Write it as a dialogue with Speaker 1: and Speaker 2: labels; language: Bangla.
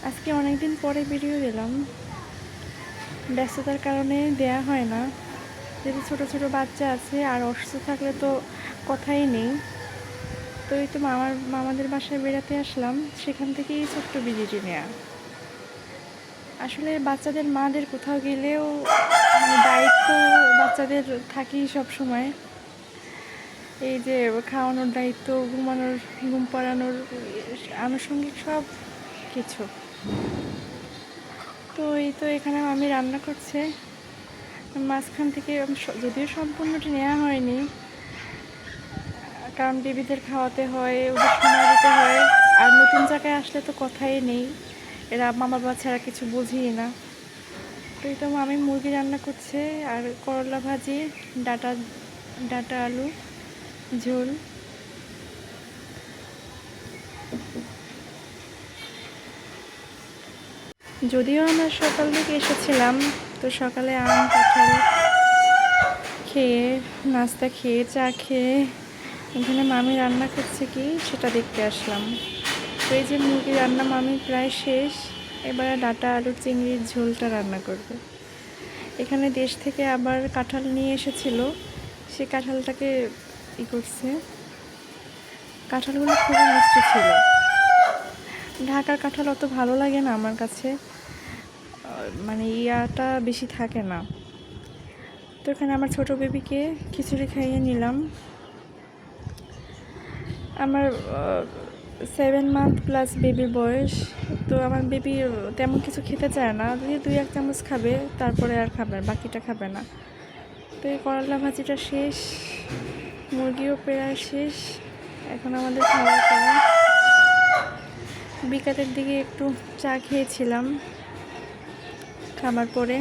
Speaker 1: আজকে অনেকদিন পরে ভিডিও দিলাম, ব্যস্ততার কারণে দেয়া হয় না। যেহেতু ছোটো ছোটো বাচ্চা আছে আর অসুস্থ থাকলে তো কথাই নেই। তো এই তো মামাদের বাসায় বেড়াতে আসলাম, সেখান থেকেই ছোট্ট ভিডিওটি নেওয়া। আসলে বাচ্চাদের মাদের কোথাও গেলেও দায়িত্ব বাচ্চাদের থাকেই সব সময়। এই যে খাওয়ানোর দায়িত্ব, ঘুমানোর, ঘুম পাড়ানোর, আনুষঙ্গিক সব কিছু। তো এই তো এখানে আমি রান্না করছে, মাঝখান থেকে যদিও সম্পূর্ণটি নেওয়া হয়নি, কারণ বেবিদের খাওয়াতে হয়, ওদের সময় দিতে হয়। আর নতুন জায়গায় আসলে তো কথাই নেই, এরা মামা বাবা ছাড়া কিছু বুঝিই না। তো এই তো আমি মুরগি রান্না করছে আর করলা ভাজি, ডাটা ডাটা আলু ঝোল। যদিও আমরা সকাল থেকে এসেছিলাম, তো সকালে আম কাঁঠাল খেয়ে, নাস্তা খেয়ে, চা খেয়ে এখানে মামি রান্না করছে কি সেটা দেখতে আসলাম। তো এই যে মুরগি রান্না মামি প্রায় শেষ, এবারে ডাটা আলু চিংড়ির ঝোলটা রান্না করবে। এখানে দেশ থেকে আবার কাঁঠাল নিয়ে এসেছিল, সে কাঁঠালটাকে করছে। কাঁঠালগুলো খুবই মিষ্টি ছিল। ঢাকার কাঁঠাল অত ভালো লাগে না আমার কাছে, মানে ইয়াটা বেশি থাকে না। তো এখানে আমার ছোটো বেবিকে খিচুড়ি খাইয়ে নিলাম। আমার 7 মান্থ প্লাস বেবির বয়স। তো আমার বেবি তেমন কিছু খেতে চায় না, যদি 2-1 চামচ খাবে, তারপরে আর খাবে না, বাকিটা খাবে না। তো এই করলা ভাজিটা শেষ, মুরগিও প্রায় শেষ, এখন আমাদের খাওয়ার পালা। বিকালের দিকে একটু চা খেয়েছিলাম খাবার পরে।